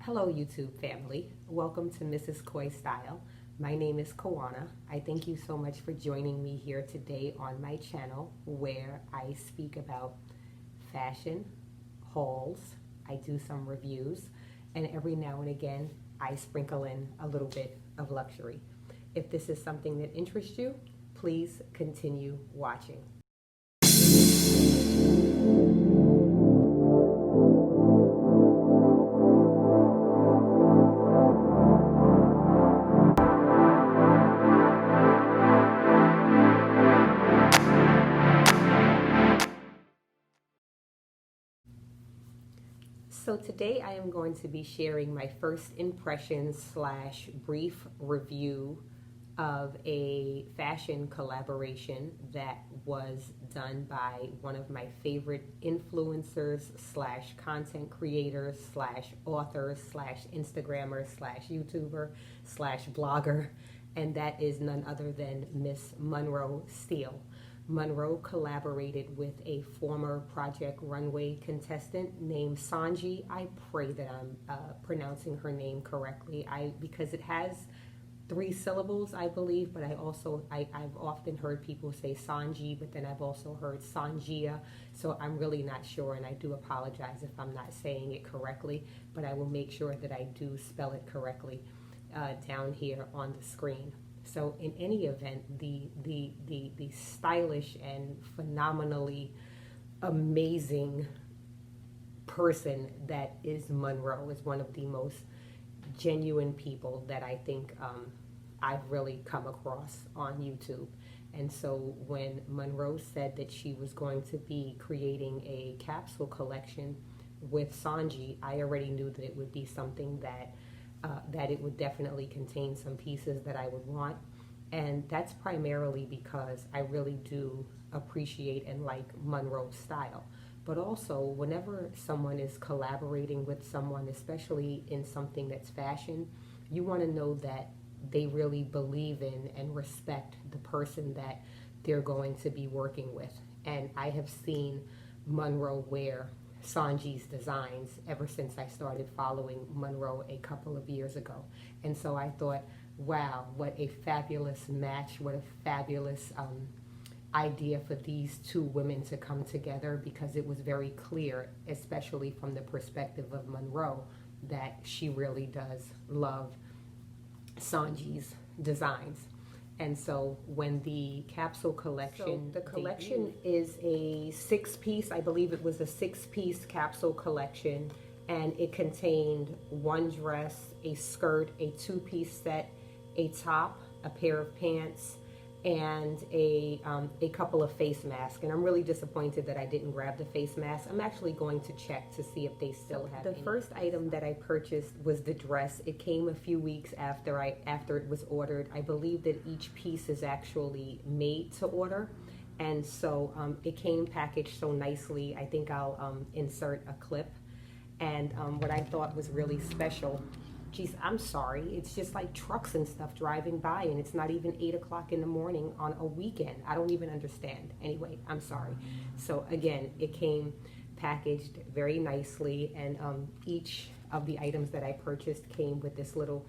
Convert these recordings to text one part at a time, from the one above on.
Hello, YouTube family. Welcome to Mrs. Koi Style. My name is Kawana. I thank you so much for joining me here today on my channel where I speak about fashion, hauls, I do some reviews, and every now and again I sprinkle in a little bit of luxury. If this is something that interests you, please continue watching. So today I am going to be sharing my first impressions slash brief review of a fashion collaboration that was done by one of my favorite influencers slash content creators slash authors slash Instagrammer slash YouTuber slash blogger, and that is none other than Miss Monroe Steele. Monroe collaborated with a former Project Runway contestant named Sonjia. I pray that I'm pronouncing her name correctly. Because it has 3 syllables, I believe, but I've often heard people say Sonjia, but then I've also heard Sonjia, so I'm really not sure, and I do apologize if I'm not saying it correctly, but I will make sure that I do spell it correctly down here on the screen. So in any event, the stylish and phenomenally amazing person that is Monroe is one of the most genuine people that I think I've really come across on YouTube. And so when Monroe said that she was going to be creating a capsule collection with Sonjia, I already knew that it would be something that it would definitely contain some pieces that I would want. And that's primarily because I really do appreciate and like Monroe's style. But also, whenever someone is collaborating with someone, especially in something that's fashion, you want to know that they really believe in and respect the person that they're going to be working with. And I have seen Monroe wear Sonjia's designs ever since I started following Monroe a couple of years ago. And so I thought, wow, what a fabulous match, what a fabulous idea for these 2 women to come together, because it was very clear, especially from the perspective of Monroe, that she really does love Sonjia's designs. And so when the capsule collection, the collection is a 6-piece, I believe it was a 6-piece capsule collection, and it contained 1 dress, a skirt, a 2-piece set, a top, a pair of pants, and a couple of face masks. And I'm really disappointed that I didn't grab the face mask. I'm actually going to check to see if they still have it. The first item that I purchased was the dress. It came a few weeks after it was ordered. I believe that each piece is actually made to order. And so it came packaged so nicely. I think I'll insert a clip. And what I thought was really special, geez, I'm sorry, it's just like trucks and stuff driving by, and it's not even 8 o'clock in the morning on a weekend. I don't even understand. Anyway, I'm sorry. So again, it came packaged very nicely, and each of the items that I purchased came with this little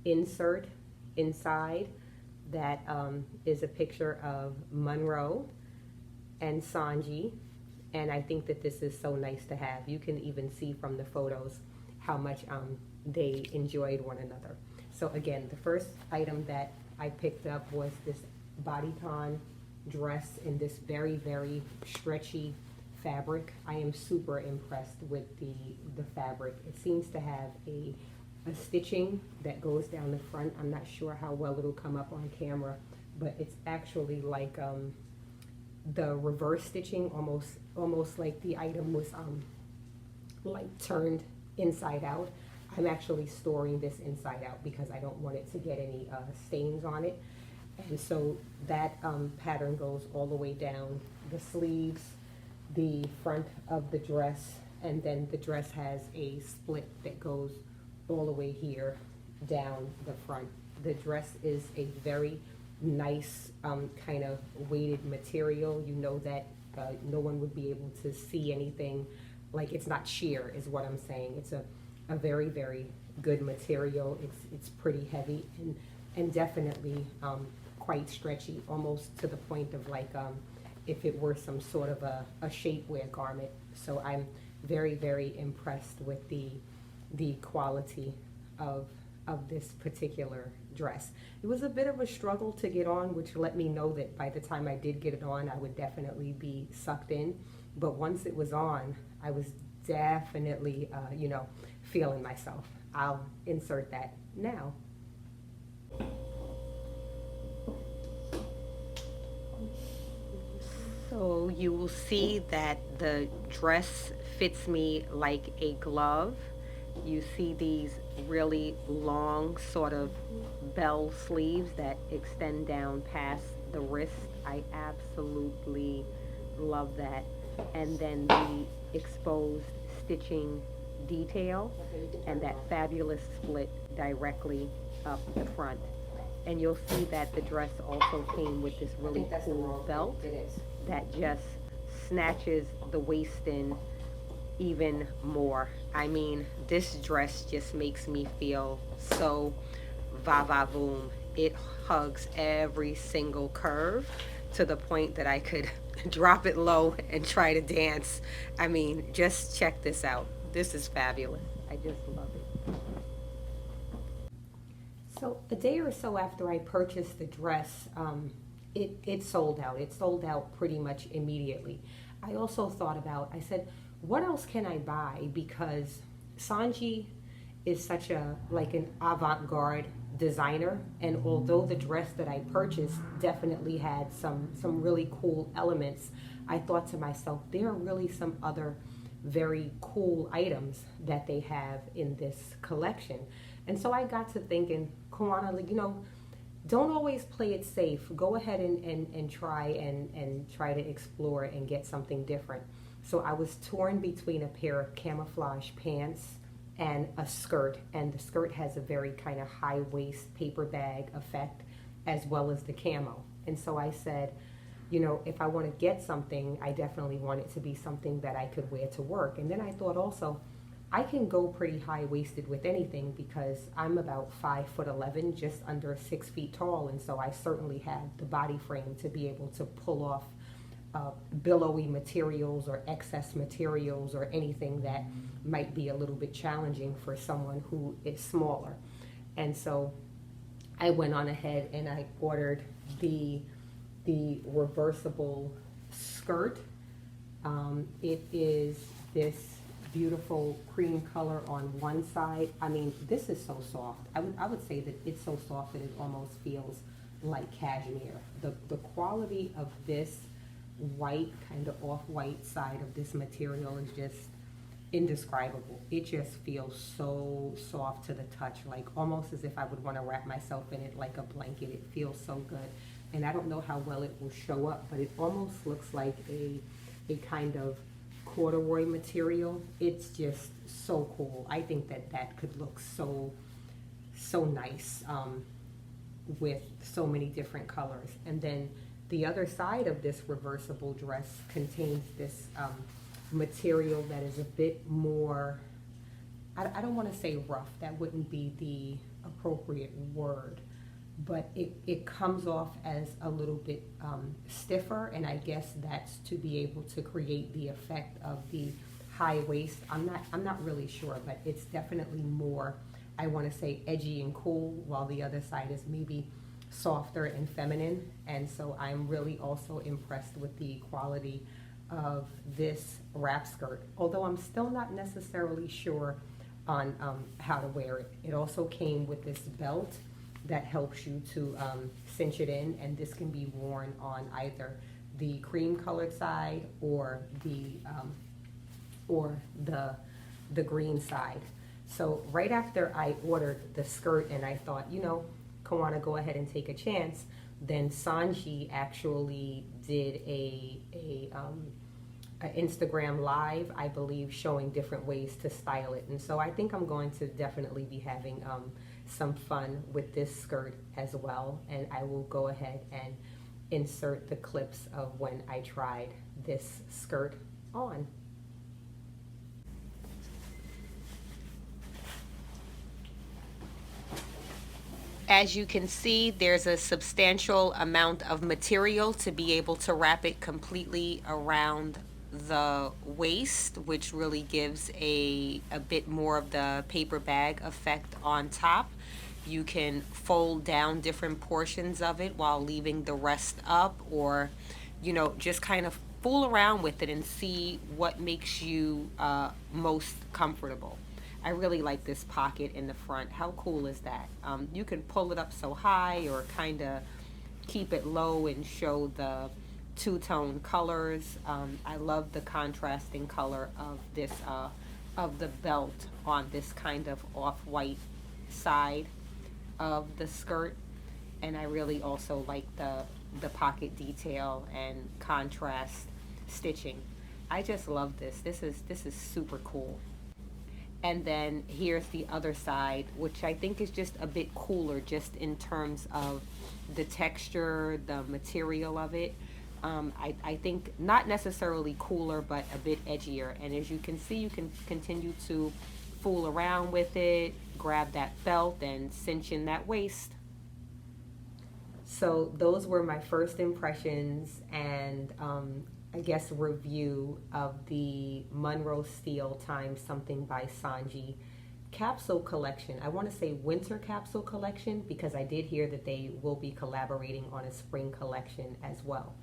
insert inside that is a picture of Monroe and Sonjia. And I think that this is so nice to have. You can even see from the photos how much they enjoyed one another. So again, the first item that I picked up was this bodycon dress in this very, very stretchy fabric. I am super impressed with the fabric. It seems to have a stitching that goes down the front. I'm not sure how well it'll come up on camera, but it's actually like the reverse stitching, almost like the item was like turned inside out. I'm actually storing this inside out because I don't want it to get any stains on it. And so that pattern goes all the way down the sleeves, the front of the dress, and then the dress has a split that goes all the way here down the front. The dress is a very nice kind of weighted material. You know that no one would be able to see anything, like it's not sheer is what I'm saying. It's a a very, very good material. It's pretty heavy and definitely quite stretchy, almost to the point of like if it were some sort of a shapewear garment. So I'm very, very impressed with the quality of this particular dress. It was a bit of a struggle to get on, which let me know that by the time I did get it on, I would definitely be sucked in. But once it was on, I was definitely, feeling myself. I'll insert that now. So you will see that the dress fits me like a glove. You see these really long sort of bell sleeves that extend down past the wrist. I absolutely love that. And then the exposed stitching detail and that fabulous split directly up the front. And you'll see that the dress also came with this really cool belt that just snatches the waist in even more. I mean, this dress just makes me feel so va-va-voom. It hugs every single curve to the point that I could drop it low and try to dance. I mean, just check this out. This is fabulous. I just love it. So a day or so after I purchased the dress, it sold out. It sold out pretty much immediately. I also thought about, I said, what else can I buy? Because Sonjia is such an avant-garde designer, and although the dress that I purchased definitely had some really cool elements, I thought to myself, there are really some other very cool items that they have in this collection. And so I got to thinking, Kawana, don't always play it safe. Go ahead and try and try to explore and get something different. So I was torn between a pair of camouflage pants and a skirt, and the skirt has a very kind of high waist paper bag effect as well as the camo. And so I said, if I want to get something, I definitely want it to be something that I could wear to work. And then I thought also, I can go pretty high-waisted with anything because I'm about 5'11", just under 6 feet tall, and so I certainly have the body frame to be able to pull off billowy materials or excess materials or anything that might be a little bit challenging for someone who is smaller. And so I went on ahead and I ordered the reversible skirt. It is this beautiful cream color on one side. I mean, this is so soft. I would say that it's so soft that it almost feels like cashmere. The quality of this white, kind of off-white side of this material is just indescribable. It just feels so soft to the touch, like almost as if I would want to wrap myself in it like a blanket. It feels so good. And I don't know how well it will show up, but it almost looks like a kind of corduroy material. It's just so cool. I think that could look so nice with so many different colors. And then the other side of this reversible dress contains this material that is a bit more, I don't want to say rough, that wouldn't be the appropriate word, but it comes off as a little bit stiffer, and I guess that's to be able to create the effect of the high waist. I'm not really sure, but it's definitely more, I want to say, edgy and cool, while the other side is maybe softer and feminine. And so I'm really also impressed with the quality of this wrap skirt, although I'm still not necessarily sure on how to wear it. It also came with this belt that helps you to cinch it in, and this can be worn on either the cream colored side or the green side. So right after I ordered the skirt and I thought, Kawana, go ahead and take a chance, then Sonjia actually did a Instagram live, I believe, showing different ways to style it. And so I think I'm going to definitely be having some fun with this skirt as well. And I will go ahead and insert the clips of when I tried this skirt on. As you can see, there's a substantial amount of material to be able to wrap it completely around the waist, which really gives a bit more of the paper bag effect on top. You can fold down different portions of it while leaving the rest up, or, just kind of fool around with it and see what makes you most comfortable. I really like this pocket in the front. How cool is that? You can pull it up so high or kind of keep it low and show the two-tone colors. I love the contrasting color of this of the belt on this kind of off-white side of the skirt, and I really also like the pocket detail and contrast stitching. I just love this. This is super cool. And then here's the other side, which I think is just a bit cooler, just in terms of the texture, the material of it. I think not necessarily cooler, but a bit edgier. And as you can see, you can continue to fool around with it, grab that belt and cinch in that waist. So those were my first impressions and I guess review of the Monroe Steele times something by Sonjia capsule collection. I want to say winter capsule collection because I did hear that they will be collaborating on a spring collection as well.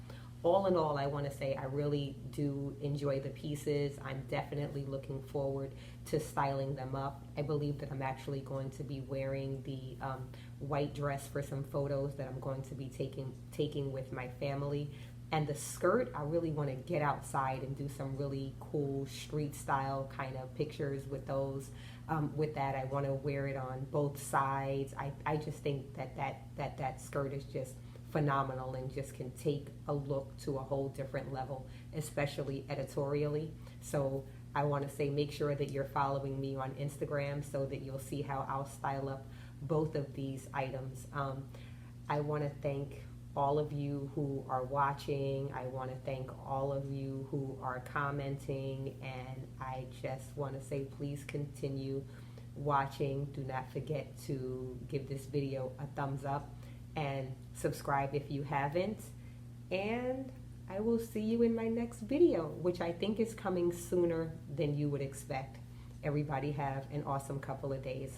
All in all, I want to say I really do enjoy the pieces. I'm definitely looking forward to styling them up. I believe that I'm actually going to be wearing the white dress for some photos that I'm going to be taking with my family. And the skirt, I really want to get outside and do some really cool street style kind of pictures with those. With that, I want to wear it on both sides. I just think that skirt is just phenomenal and just can take a look to a whole different level, especially editorially. So I want to say make sure that you're following me on Instagram so that you'll see how I'll style up both of these items. I want to thank all of you who are watching. I want to thank all of you who are commenting, and I just want to say please continue watching. Do not forget to give this video a thumbs up and subscribe if you haven't, and I will see you in my next video, which I think is coming sooner than you would expect. Everybody have an awesome couple of days.